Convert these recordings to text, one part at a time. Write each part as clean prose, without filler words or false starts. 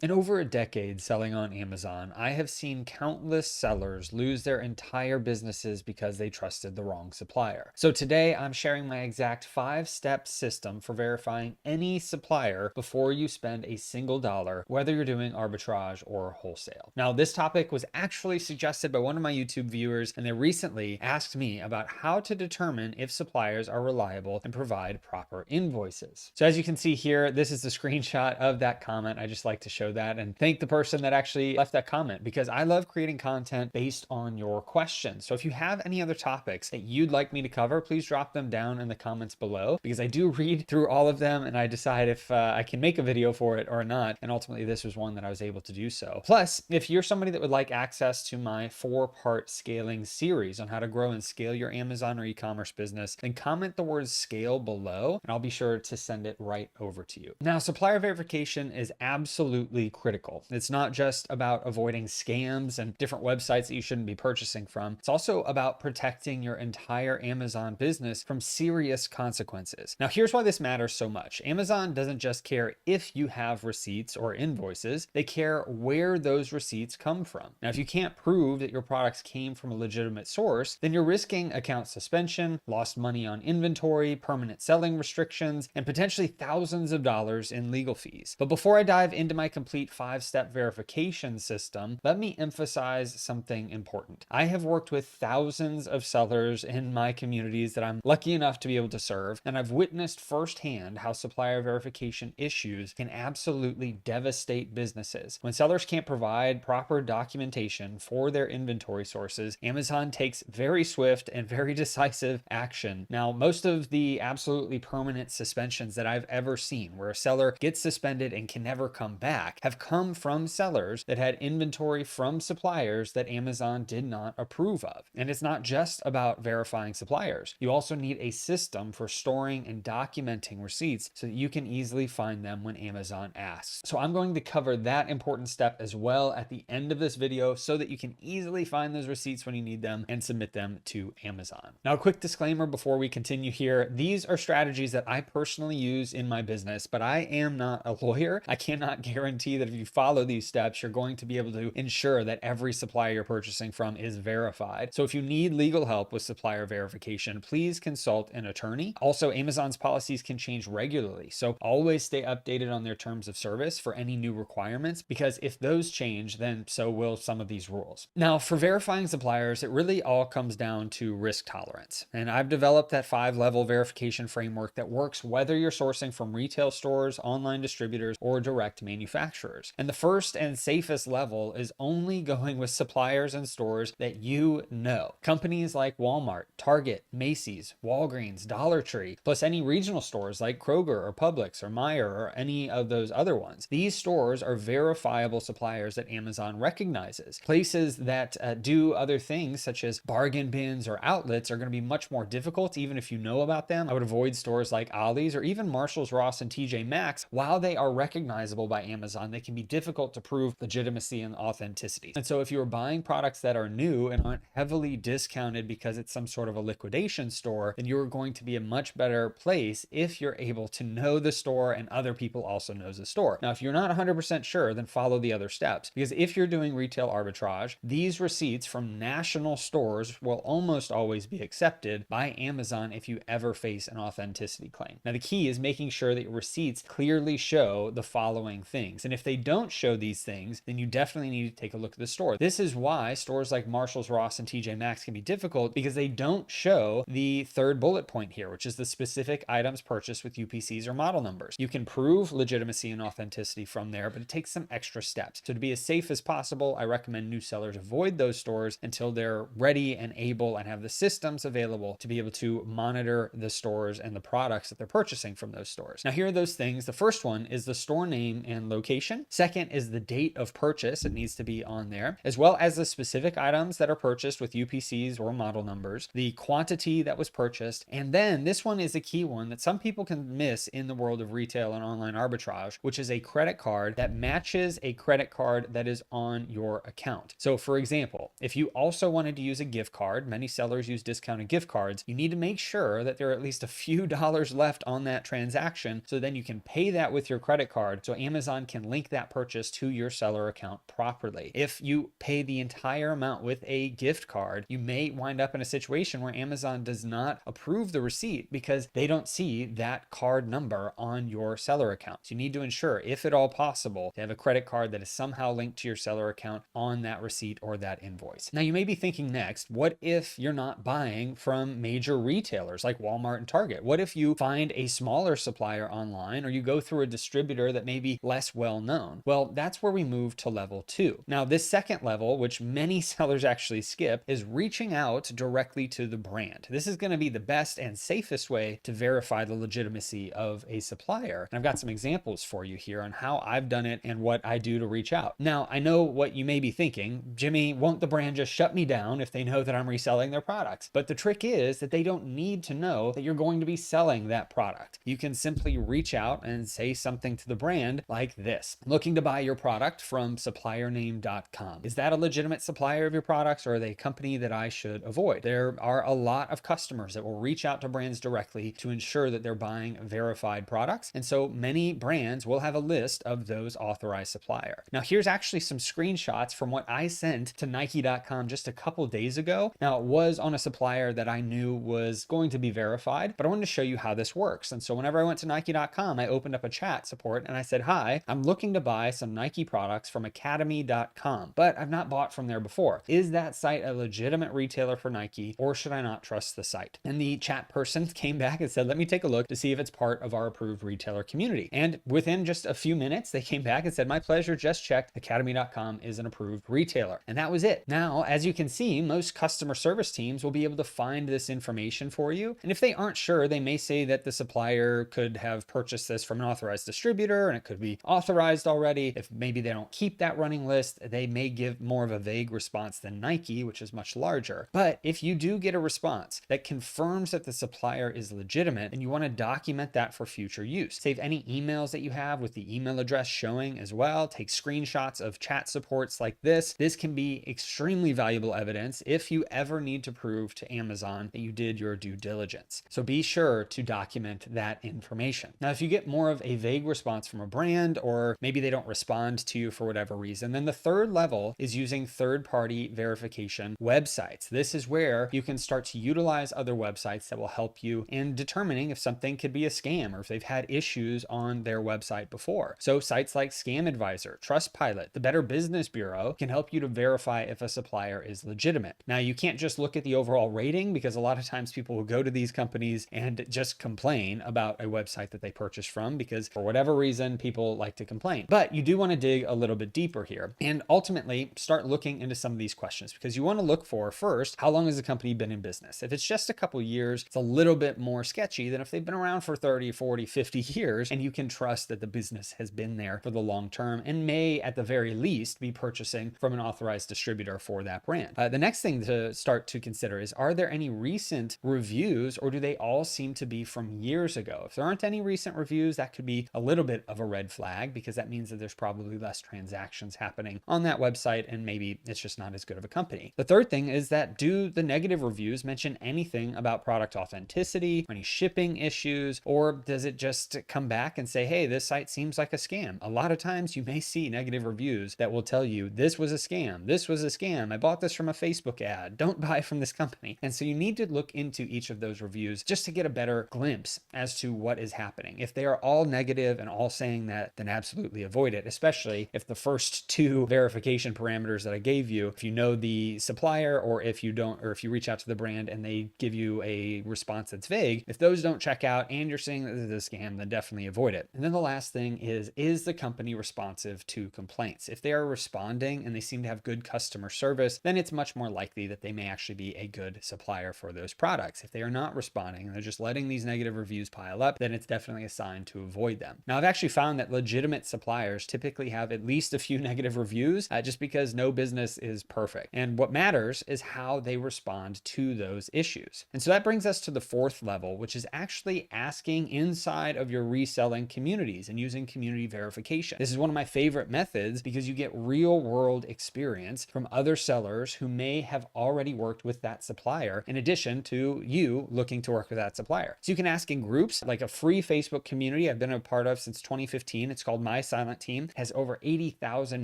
In over a decade selling on Amazon, I have seen countless sellers lose their entire businesses because they trusted the wrong supplier. So today I'm sharing my exact 5-step system for verifying any supplier before you spend a single dollar, whether you're doing arbitrage or wholesale. Now, this topic was actually suggested by one of my YouTube viewers, and they recently asked me about how to determine if suppliers are reliable and provide proper invoices. So as you can see here, this is the screenshot of that comment. I just like to show that and thank the person that actually left that comment, because I love creating content based on your questions. So if you have any other topics that you'd like me to cover, please drop them down in the comments below, because I do read through all of them and I decide if I can make a video for it or not. And ultimately this was one that I was able to do so. Plus, if you're somebody that would like access to my 4-part scaling series on how to grow and scale your Amazon or e-commerce business, then comment the word scale below and I'll be sure to send it right over to you. Now, supplier verification is absolutely critical. It's not just about avoiding scams and different websites that you shouldn't be purchasing from. It's also about protecting your entire Amazon business from serious consequences. Now, here's why this matters so much. Amazon doesn't just care if you have receipts or invoices, they care where those receipts come from. Now, if you can't prove that your products came from a legitimate source, then you're risking account suspension, lost money on inventory, permanent selling restrictions, and potentially thousands of dollars in legal fees. But before I dive into my complete 5-step verification system, let me emphasize something important. I have worked with thousands of sellers in my communities that I'm lucky enough to be able to serve, and I've witnessed firsthand how supplier verification issues can absolutely devastate businesses. When sellers can't provide proper documentation for their inventory sources, Amazon takes very swift and very decisive action. Now, most of the absolutely permanent suspensions that I've ever seen, where a seller gets suspended and can never come back, have come from sellers that had inventory from suppliers that Amazon did not approve of. And it's not just about verifying suppliers. You also need a system for storing and documenting receipts so that you can easily find them when Amazon asks. So I'm going to cover that important step as well at the end of this video so that you can easily find those receipts when you need them and submit them to Amazon. Now, a quick disclaimer before we continue here. These are strategies that I personally use in my business, but I am not a lawyer. I cannot guarantee that if you follow these steps, you're going to be able to ensure that every supplier you're purchasing from is verified. So if you need legal help with supplier verification, please consult an attorney. Also, Amazon's policies can change regularly, so always stay updated on their terms of service for any new requirements, because if those change, then so will some of these rules. Now, for verifying suppliers, it really all comes down to risk tolerance. And I've developed that 5-level verification framework that works whether you're sourcing from retail stores, online distributors, or direct manufacturers. And the first and safest level is only going with suppliers and stores that you know. Companies like Walmart, Target, Macy's, Walgreens, Dollar Tree, plus any regional stores like Kroger or Publix or Meijer or any of those other ones. These stores are verifiable suppliers that Amazon recognizes. Places that do other things such as bargain bins or outlets are going to be much more difficult even if you know about them. I would avoid stores like Ollie's or even Marshalls, Ross, and TJ Maxx. While they are recognizable by Amazon, they can be difficult to prove legitimacy and authenticity. And so if you're buying products that are new and aren't heavily discounted because it's some sort of a liquidation store, then you're going to be a much better place if you're able to know the store and other people also knows the store. Now, if you're not 100% sure, then follow the other steps, because if you're doing retail arbitrage, these receipts from national stores will almost always be accepted by Amazon if you ever face an authenticity claim. Now, the key is making sure that your receipts clearly show the following things. And if they don't show these things, then you definitely need to take a look at the store. This is why stores like Marshalls, Ross, and TJ Maxx can be difficult, because they don't show the third bullet point here, which is the specific items purchased with UPCs or model numbers. You can prove legitimacy and authenticity from there, but it takes some extra steps. So to be as safe as possible, I recommend new sellers avoid those stores until they're ready and able and have the systems available to be able to monitor the stores and the products that they're purchasing from those stores. Now, here are those things. The first one is the store name and location. Second is the date of purchase. It needs to be on there, as well as the specific items that are purchased with UPCs or model numbers, the quantity that was purchased, and then this one is a key one that some people can miss in the world of retail and online arbitrage, which is a credit card that matches a credit card that is on your account. So for example, if you also wanted to use a gift card, many sellers use discounted gift cards, you need to make sure that there are at least a few dollars left on that transaction, so then you can pay that with your credit card so Amazon can link that purchase to your seller account properly. If you pay the entire amount with a gift card, you may wind up in a situation where Amazon does not approve the receipt because they don't see that card number on your seller account. So you need to ensure, if at all possible, to have a credit card that is somehow linked to your seller account on that receipt or that invoice. Now, you may be thinking next, what if you're not buying from major retailers like Walmart and Target? What if you find a smaller supplier online, or you go through a distributor that may be less well known? Well, that's where we move to level 2. Now, this second level, which many sellers actually skip, is reaching out directly to the brand. This is going to be the best and safest way to verify the legitimacy of a supplier. And I've got some examples for you here on how I've done it and what I do to reach out. Now, I know what you may be thinking, Jimmy, won't the brand just shut me down if they know that I'm reselling their products? But the trick is that they don't need to know that you're going to be selling that product. You can simply reach out and say something to the brand like this: looking to buy your product from suppliername.com. Is that a legitimate supplier of your products, or are they a company that I should avoid? There are a lot of customers that will reach out to brands directly to ensure that they're buying verified products. And so many brands will have a list of those authorized supplier. Now, here's actually some screenshots from what I sent to Nike.com just a couple days ago. Now, it was on a supplier that I knew was going to be verified, but I wanted to show you how this works. And so whenever I went to Nike.com, I opened up a chat support and I said, hi, I'm looking to buy some Nike products from academy.com, but I've not bought from there before. Is that site a legitimate retailer for Nike, or should I not trust the site? And the chat person came back and said, let me take a look to see if it's part of our approved retailer community. And within just a few minutes, they came back and said, my pleasure, just checked. Academy.com is an approved retailer. And that was it. Now, as you can see, most customer service teams will be able to find this information for you. And if they aren't sure, they may say that the supplier could have purchased this from an authorized distributor and it could be authorized already. If maybe they don't keep that running list, they may give more of a vague response than Nike, which is much larger. But if you do get a response that confirms that the supplier is legitimate, and you want to document that for future use, save any emails that you have with the email address showing as well, take screenshots of chat supports like this. This can be extremely valuable evidence if you ever need to prove to Amazon that you did your due diligence. So be sure to document that information. Now, if you get more of a vague response from a brand, or maybe they don't respond to you for whatever reason, then the third level is using third-party verification websites. This is where you can start to utilize other websites that will help you in determining if something could be a scam or if they've had issues on their website before. So sites like Scam Advisor, Trustpilot, the Better Business Bureau can help you to verify if a supplier is legitimate. Now, you can't just look at the overall rating, because a lot of times people will go to these companies and just complain about a website that they purchased from, because for whatever reason, people like to complain. But you do want to dig a little bit deeper here and ultimately start looking into some of these questions, because you want to look for, first, how long has the company been in business? If it's just a couple years, it's a little bit more sketchy than if they've been around for 30, 40, 50 years, and you can trust that the business has been there for the long term and may, at the very least, be purchasing from an authorized distributor for that brand. The next thing to start to consider is, are there any recent reviews, or do they all seem to be from years ago? If there aren't any recent reviews, that could be a little bit of a red flag, because that means that there's probably less transactions happening on that website, and maybe it's just not as good of a company. The third thing is that, do the negative reviews mention anything about product authenticity, any shipping issues, or does it just come back and say, hey, this site seems like a scam? A lot of times you may see negative reviews that will tell you, this was a scam, this was a scam, I bought this from a Facebook ad, don't buy from this company. And so you need to look into each of those reviews just to get a better glimpse as to what is happening. If they are all negative and all saying that, then absolutely avoid it, especially if the first two verification parameters that I gave you, if you know the supplier, or if you don't, or if you reach out to the brand and they give you a response that's vague, if those don't check out and you're saying that this is a scam, then definitely avoid it. And then the last thing is the company responsive to complaints? If they are responding and they seem to have good customer service, then it's much more likely that they may actually be a good supplier for those products. If they are not responding and they're just letting these negative reviews pile up, then it's definitely a sign to avoid them. Now, I've actually found that legitimate suppliers typically have at least a few negative reviews, just because no business is perfect. And what matters is how they respond to those issues. And so that brings us to the fourth level, which is actually asking inside of your reselling communities and using community verification. This is one of my favorite methods, because you get real world experience from other sellers who may have already worked with that supplier, in addition to you looking to work with that supplier. So you can ask in groups, like a free Facebook community I've been a part of since 2015. It's called my silent team has over 80,000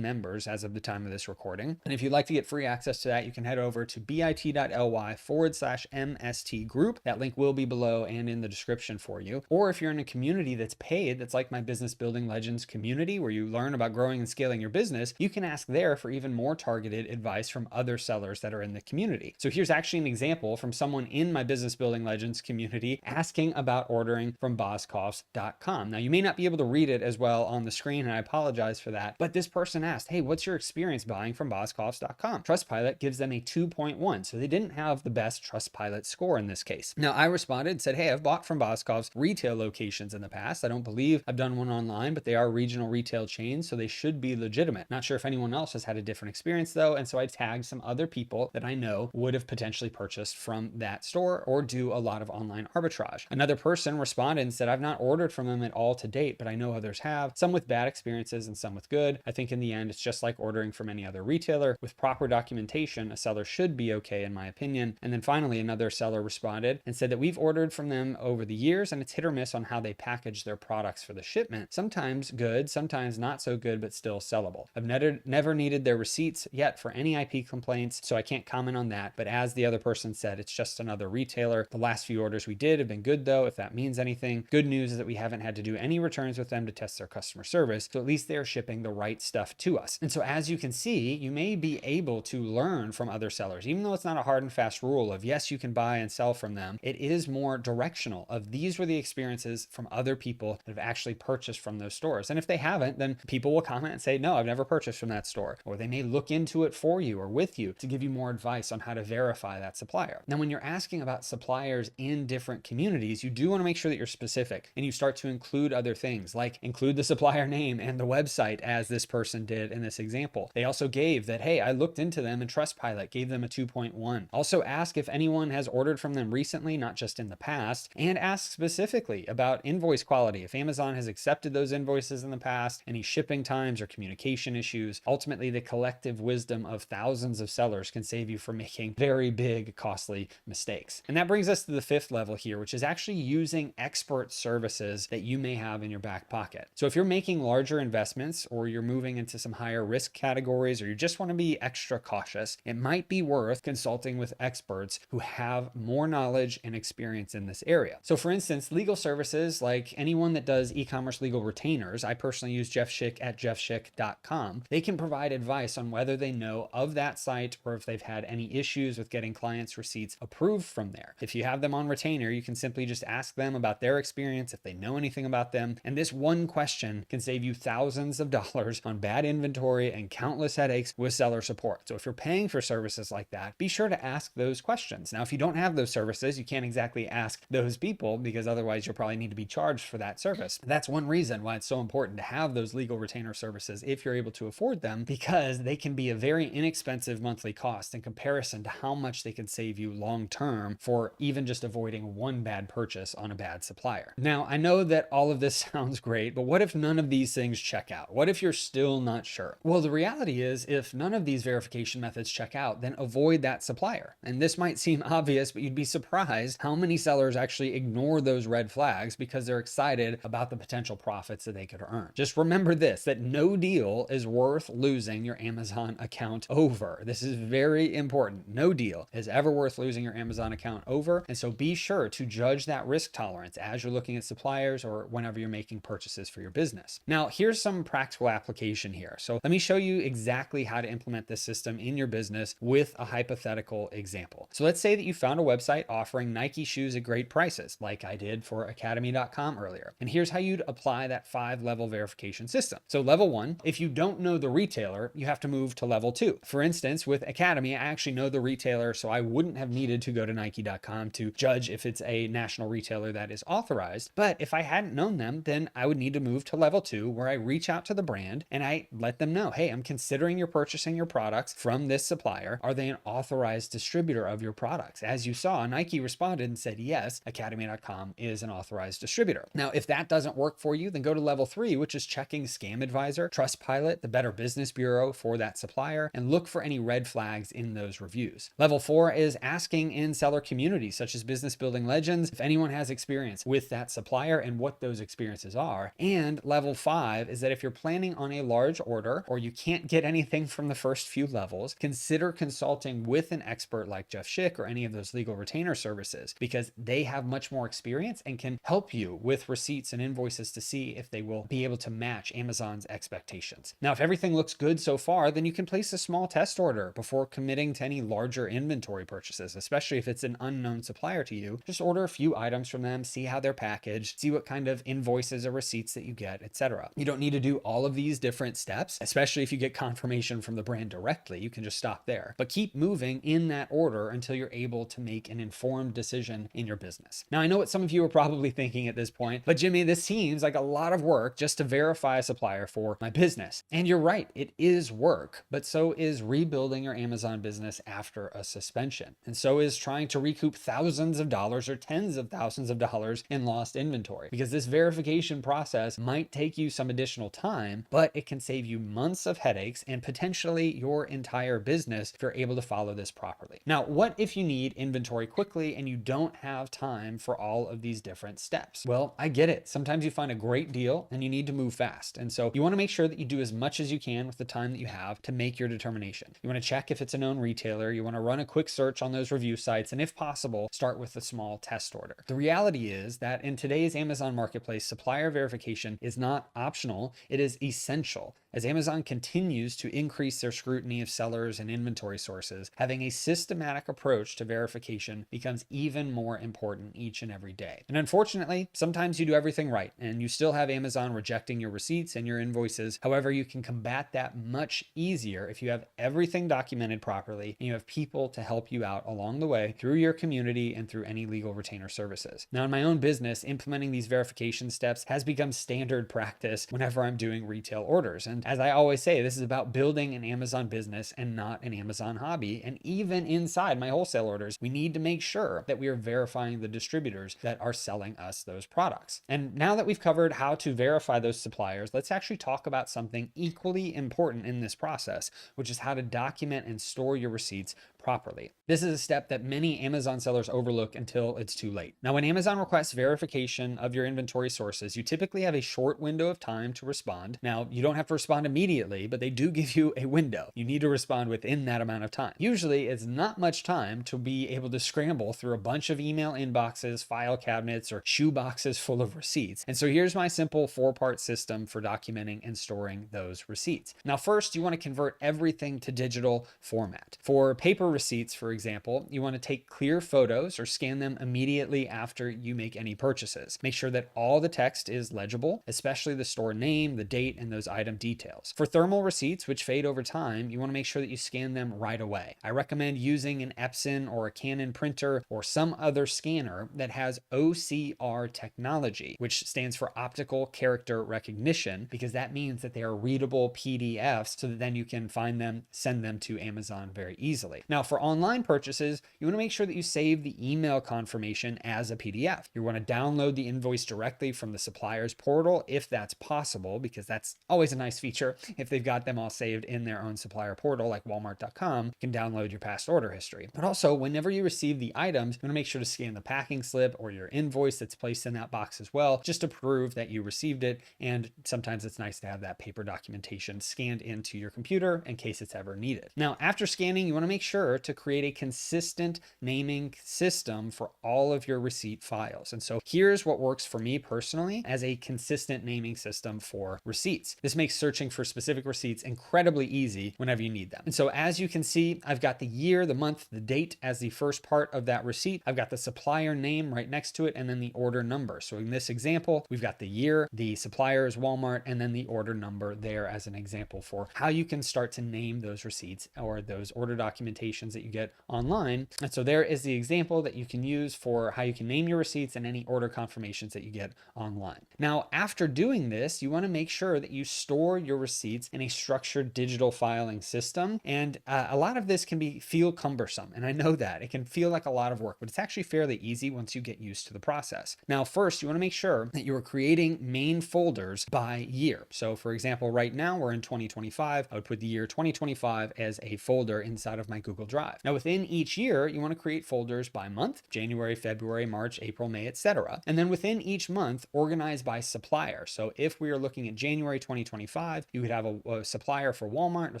members as of the time of this recording. And if you'd like to get free access to that, you can head over to bit.ly/msstgroup. That link will be below and in the description for you. Or if you're in a community that's paid, that's like my Business Building Legends community, where you learn about growing and scaling your business, you can ask there for even more targeted advice from other sellers that are in the community. So here's actually an example from someone in my Business Building Legends community asking about ordering from boscovs.com. Now, you may not be able to read it as well on the screen, and I apologize for that, but this person asked, hey, what's your experience buying from boscovs.com? Trustpilot gives them a 2.1, so they didn't have the best Trustpilot score in this case. Now, I responded and said, hey, I've bought from Boscovs retail locations in the past. I don't believe I've done one online, but they are regional retail chains, so they should be legitimate. Not sure if anyone else has had a different experience though, and so I tagged some other people that I know would have potentially purchased from that store or do a lot of online arbitrage. Another person responded and said, I've not ordered from them at all to date, but I know others have, some with bad experiences and some with good. I think in the end, it's just like ordering from any other retailer. With proper documentation, a seller should be okay in my opinion. And then finally, another seller responded and said that we've ordered from them over the years and it's hit or miss on how they package their products for the shipment. Sometimes good, sometimes not so good, but still sellable. I've never needed their receipts yet for any IP complaints, so I can't comment on that. But as the other person said, it's just another retailer. The last few orders we did have been good though, if that means anything. Good news is that we haven't had to do any returns with them to test their customer service, so at least they're shipping the right stuff to us. And so as you can see, you may be able to learn from other sellers, even though it's not a hard and fast rule of yes, you can buy and sell from them. It is more directional of these were the experiences from other people that have actually purchased from those stores. And if they haven't, then people will comment and say, no, I've never purchased from that store. Or they may look into it for you or with you to give you more advice on how to verify that supplier. Now, when you're asking about suppliers in different communities, you do want to make sure that you're specific and you start to include other things, like include the supplier name and the website, as this person did in this example. They also gave that, hey, I looked into them and Trustpilot gave them a 2.1. Also ask if anyone has ordered from them recently, not just in the past, and ask specifically about invoice quality. If Amazon has accepted those invoices in the past, any shipping times or communication issues. Ultimately, the collective wisdom of thousands of sellers can save you from making very big, costly mistakes. And that brings us to the fifth level here, which is actually using expert services that you may have in your back pocket. So if you're making larger investments or you're moving into some higher risk categories, or you just want to be extra cautious, it might be worth consulting with experts who have more knowledge and experience in this area. So for instance, legal services, like anyone that does e-commerce legal retainers, I personally use Jeff Schick at jeffschick.com. They can provide advice on whether they know of that site or if they've had any issues with getting clients' receipts approved from there. If you have them on retainer, you can simply just ask them about their experience, if they know anything about them. And this one question can save you thousands of dollars on bad inventory and countless headaches with seller support. So if you're paying for services like that, be sure to ask those questions. Now, if you don't have those services, you can't exactly ask those people because otherwise you'll probably need to be charged for that service. That's one reason why it's so important to have those legal retainer services if you're able to afford them, because they can be a very inexpensive monthly cost in comparison to how much they can save you long term for even just avoiding one bad purchase on a bad supplier. Now, I know that all of this sounds great, but what if none of these things check out? What if you're still not sure? Well, the reality is if none of these verification methods check out, then avoid that supplier. And this might seem obvious, but you'd be surprised how many sellers actually ignore those red flags because they're excited about the potential profits that they could earn. Just remember this, that no deal is worth losing your Amazon account over. This is very important. No deal is ever worth losing your Amazon account over. And so be sure to judge that risk tolerance as you're looking at suppliers or whenever you're making purchases for your business. Now, here's some practical application here. So let me show you exactly how to implement this system in your business with a hypothetical example. So let's say that you found a website offering Nike shoes at great prices, like I did for academy.com earlier. And here's how you'd apply that 5-level verification system. So level 1, if you don't know the retailer, you have to move to level 2. For instance, with Academy, I actually know the retailer, so I wouldn't have needed to go to Nike.com to judge if it's a national retailer that is authorized. But if I hadn't known them, then I would need to move to level 2, where I reach out to the brand and I let them know, hey, I'm considering you're purchasing your products from this supplier. Are they an authorized distributor of your products? As you saw, Nike responded and said, yes, Academy.com is an authorized distributor. Now, if that doesn't work for you, then go to level 3, which is checking Scam Advisor, Trustpilot, the Better Business Bureau for that supplier, and look for any red flags in those reviews. Level 4 is asking in seller communities such as Business Building Legends if anyone has experience with that supplier and what those experiences are. And level 5 is that if you're planning on a large order or you can't get anything from the first few levels, consider consulting with an expert like Jeff Schick or any of those legal retainer services, because they have much more experience and can help you with receipts and invoices to see if they will be able to match Amazon's expectations. Now, if everything looks good so far, then you can place a small test order before committing to any larger inventory purchases, especially if it's an unknown supplier to you. Just order a few items from them, see how they're packaged, see what kind of invoices or receipts that you get, etc. You don't need to do all of these different steps, especially if you get confirmation from the brand directly. You can just stop there, but keep moving in that order until you're able to make an informed decision in your business. Now, I know what some of you are probably thinking at this point, but Jimmy, this seems like a lot of work just to verify a supplier for my business. And you're right, it is work, but so is rebuilding your Amazon business after a suspension. And so is trying to recoup thousands of dollars or tens of thousands of dollars in lost inventory, because this verification process might take you some additional time, but it can save you months of headaches and potentially your entire business if you're able to follow this properly. Now, what if you need inventory quickly and you don't have time for all of these different steps? Well, I get it. Sometimes you find a great deal and you need to move fast. And so you want to make sure that you do as much as you can with the time that you have to make your determination. You want to check if it's a known retailer. You want to run a quick search on those review sites. And if possible, start with a small test order. The reality is that in today's Amazon marketplace, supplier verification is not optional. It is essential. As Amazon continues to increase their scrutiny of sellers and inventory sources, having a systematic approach to verification becomes even more important each and every day. And unfortunately, sometimes you do everything right and you still have Amazon rejecting your receipts and your invoices. However, you can combat that much easier if you have everything documented properly and you have people to help you out along the way through your community and through any legal retainer services. Now, in my own business, implementing these verification steps has become standard practice whenever I'm doing retail orders. And as I always say, this is about building an Amazon business and not an Amazon hobby. And even inside my wholesale orders, we need to make sure that we are verifying the distributors that are selling us those products. And now that we've covered how to verify those suppliers, let's actually talk about something equally important in this process, which is how to document and store your receipts properly. This is a step that many Amazon sellers overlook until it's too late. Now, when Amazon requests verification of your inventory sources, you typically have a short window of time to respond. Now, you don't have to respond immediately, but they do give you a window. You need to respond within that amount of time. Usually, it's not much time to be able to scramble through a bunch of email inboxes, file cabinets, or shoe boxes full of receipts. And so here's my simple 4-part system for documenting and storing those receipts. Now, first, you want to convert everything to digital format. For paper receipts, for example, you want to take clear photos or scan them immediately after you make any purchases. Make sure that all the text is legible, especially the store name, the date, and those item details. For thermal receipts, which fade over time, you want to make sure that you scan them right away. I recommend using an Epson or a Canon printer or some other scanner that has OCR technology, which stands for optical character recognition, because that means that they are readable PDFs so that then you can find them, send them to Amazon very easily. Now, for online purchases, you want to make sure that you save the email confirmation as a PDF. You want to download the invoice directly from the supplier's portal if that's possible, because that's always a nice feature. If they've got them all saved in their own supplier portal like walmart.com, you can download your past order history. But also, whenever you receive the items, you want to make sure to scan the packing slip or your invoice that's placed in that box as well, just to prove that you received it. And sometimes it's nice to have that paper documentation scanned into your computer in case it's ever needed. Now, after scanning, you want to make sure to create a consistent naming system for all of your receipt files. And so here's what works for me personally as a consistent naming system for receipts. This makes searching for specific receipts incredibly easy whenever you need them. And so as you can see, I've got the year, the month, the date as the first part of that receipt. I've got the supplier name right next to it and then the order number. So in this example, we've got the year, the supplier is Walmart, and then the order number there as an example for how you can start to name those receipts or those order documentations that you get online. And so there is the example that you can use for how you can name your receipts and any order confirmations that you get online. Now, after doing this, you want to make sure that you store your receipts in a structured digital filing system. And a lot of this can feel cumbersome. And I know that it can feel like a lot of work, but it's actually fairly easy once you get used to the process. Now, first, you want to make sure that you are creating main folders by year. So for example, right now we're in 2025. I would put the year 2025 as a folder inside of my Google Drive. Now within each year, you want to create folders by month: January, February, March, April, May, etc. And then within each month, organize by supplier. So if we are looking at January 2025, you would have a supplier for Walmart, a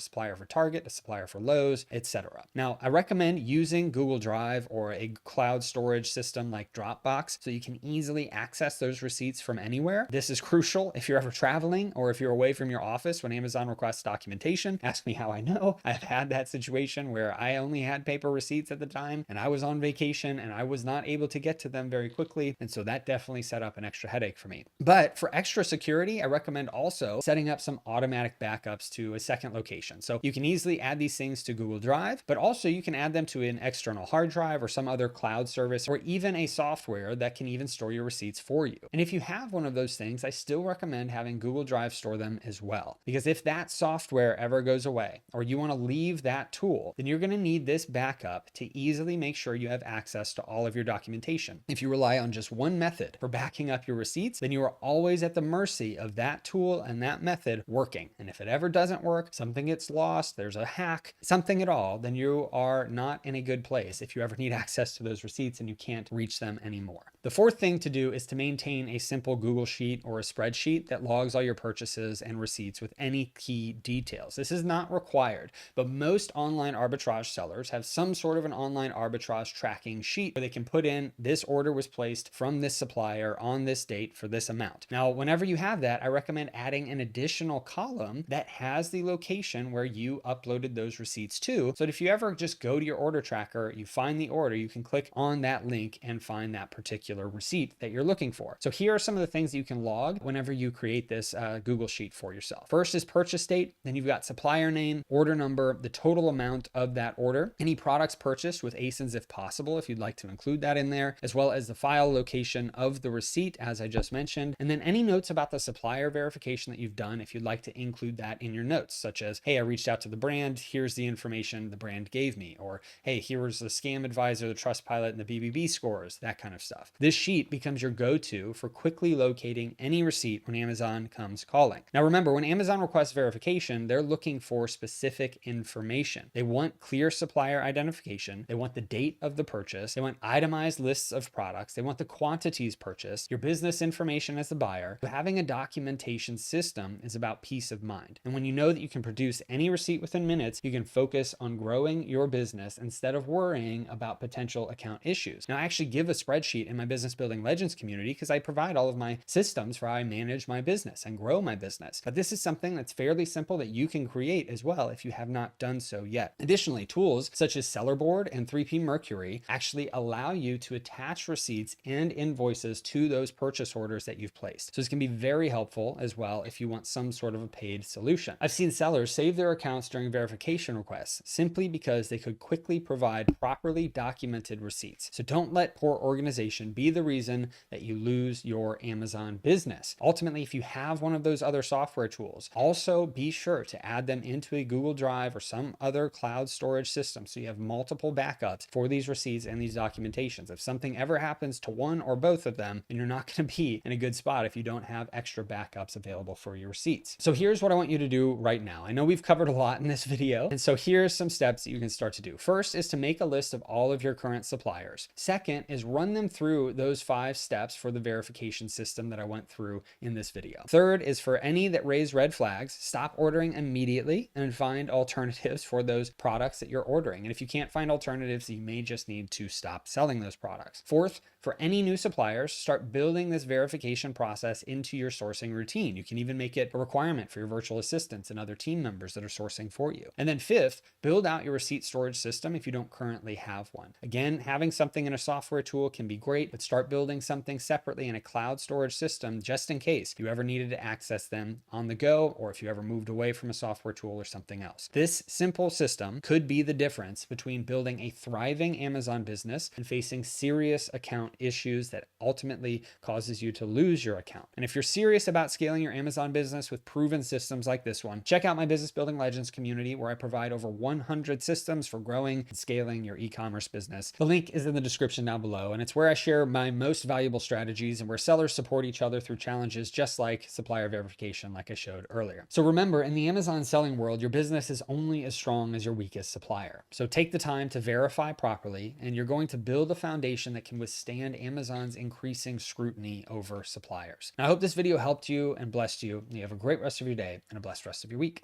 supplier for Target, a supplier for Lowe's, etc. Now, I recommend using Google Drive or a cloud storage system like Dropbox so you can easily access those receipts from anywhere. This is crucial if you're ever traveling or if you're away from your office when Amazon requests documentation. Ask me how I know. I've had that situation where I only had paper receipts at the time and I was on vacation and I was not able to get to them very quickly. And so that definitely set up an extra headache for me. But for extra security, I recommend also setting up some automatic backups to a second location. So you can easily add these things to Google Drive, but also you can add them to an external hard drive or some other cloud service, or even a software that can even store your receipts for you. And if you have one of those things, I still recommend having Google Drive store them as well. Because if that software ever goes away, or you want to leave that tool, then you're going to need this backup to easily make sure you have access to all of your documentation. If you rely on just one method for backing up your receipts, then you are always at the mercy of that tool and that method working. And if it ever doesn't work, something gets lost, there's a hack, something at all, then you are not in a good place if you ever need access to those receipts and you can't reach them anymore. The fourth thing to do is to maintain a simple Google Sheet or a spreadsheet that logs all your purchases and receipts with any key details. This is not required, but most online arbitrage sellers have some sort of an online arbitrage tracking sheet where they can put in this order was placed from this supplier on this date for this amount. Now, whenever you have that, I recommend adding an additional column that has the location where you uploaded those receipts to, so that if you ever just go to your order tracker, you find the order, you can click on that link and find that particular receipt that you're looking for. So here are some of the things that you can log whenever you create this Google Sheet for yourself. First is purchase date, then you've got supplier name, order number, the total amount of that order, any products purchased with ASINs if possible, if you'd like to include that in there, as well as the file location of the receipt, as I just mentioned, and then any notes about the supplier verification that you've done if you'd like to include that in your notes, such as, hey, I reached out to the brand, here's the information the brand gave me, or hey, here was the scam advisor, the Trustpilot, and the BBB scores, that kind of stuff. This sheet becomes your go-to for quickly locating any receipt when Amazon comes calling. Now remember, when Amazon requests verification, they're looking for specific information. They want clear supplier identification, they want the date of the purchase, they want itemized lists of products, they want the quantities purchased, your business information as the buyer. So having a documentation system is about peace of mind. And when you know that you can produce any receipt within minutes, you can focus on growing your business instead of worrying about potential account issues. Now I actually give a spreadsheet in my Business Building Legends community because I provide all of my systems for how I manage my business and grow my business. But this is something that's fairly simple that you can create as well if you have not done so yet. Additionally, tools such as Sellerboard and 3P Mercury actually allow you to attach receipts and invoices to those purchase orders that you've placed. So this can be very helpful as well if you want some sort of a paid solution. I've seen sellers save their accounts during verification requests simply because they could quickly provide properly documented receipts. So don't let poor organization be the reason that you lose your Amazon business. Ultimately, if you have one of those other software tools, also be sure to add them into a Google Drive or some other cloud storage system so you have multiple backups for these receipts and these documentations. If something ever happens to one or both of them, then you're not going to be in a good spot if you don't have extra backups available for your receipts. So here's what I want you to do right now. I know we've covered a lot in this video, and so here's some steps that you can start to do. First is to make a list of all of your current suppliers. Second is run them through those 5 steps for the verification system that I went through in this video. Third is for any that raise red flags, stop ordering immediately and find alternatives for those products that you're ordering. And if you can't find alternatives, you may just need to stop selling those products. Fourth, for any new suppliers, start building this verification process into your sourcing routine. You can even make it a requirement for your virtual assistants and other team members that are sourcing for you. And then fifth, build out your receipt storage system if you don't currently have one. Again, having something in a software tool can be great, but start building something separately in a cloud storage system just in case you ever needed to access them on the go, or if you ever moved away from a software tool or something else. This simple system could be the difference between building a thriving Amazon business and facing serious account issues that ultimately causes you to lose your account. And if you're serious about scaling your Amazon business with proven systems like this one, check out my Business Building Legends community where I provide over 100 systems for growing and scaling your e-commerce business. The link is in the description down below, and it's where I share my most valuable strategies and where sellers support each other through challenges just like supplier verification, like I showed earlier. So remember, in the Amazon selling world, your business is only as strong as your weakest supplier. supplier. So take the time to verify properly, and you're going to build a foundation that can withstand Amazon's increasing scrutiny over suppliers. Now, I hope this video helped you and blessed you. You have a great rest of your day and a blessed rest of your week.